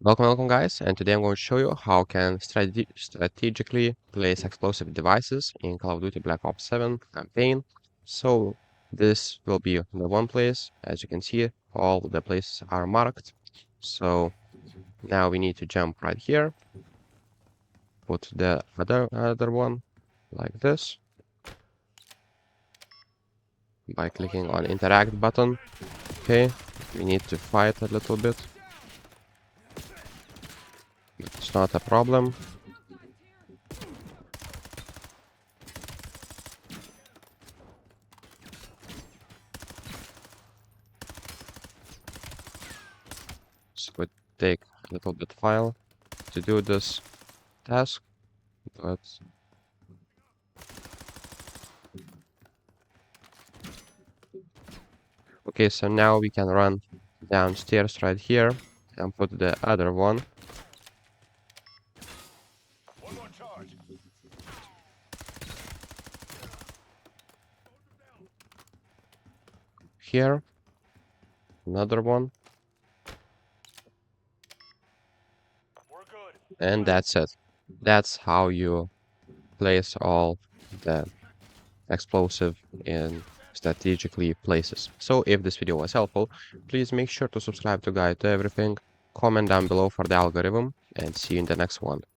Welcome guys, and today I'm going to show you how can strategically place explosive devices in Call of Duty Black Ops 7 campaign. So this will be the one place. As you can see, all the places are marked. So now we need to jump right here, put the other one like this by clicking on interact button. Okay, we need to fight a little bit. It's not a problem. So it take a little bit while to do this task, but okay, so now we can run downstairs right here and put the other one here, another one, and that's it. That's how you place all the explosive in strategically places. So if this video was helpful, please make sure to subscribe to Guide to Everything, comment down below for the algorithm, and see you in the next one.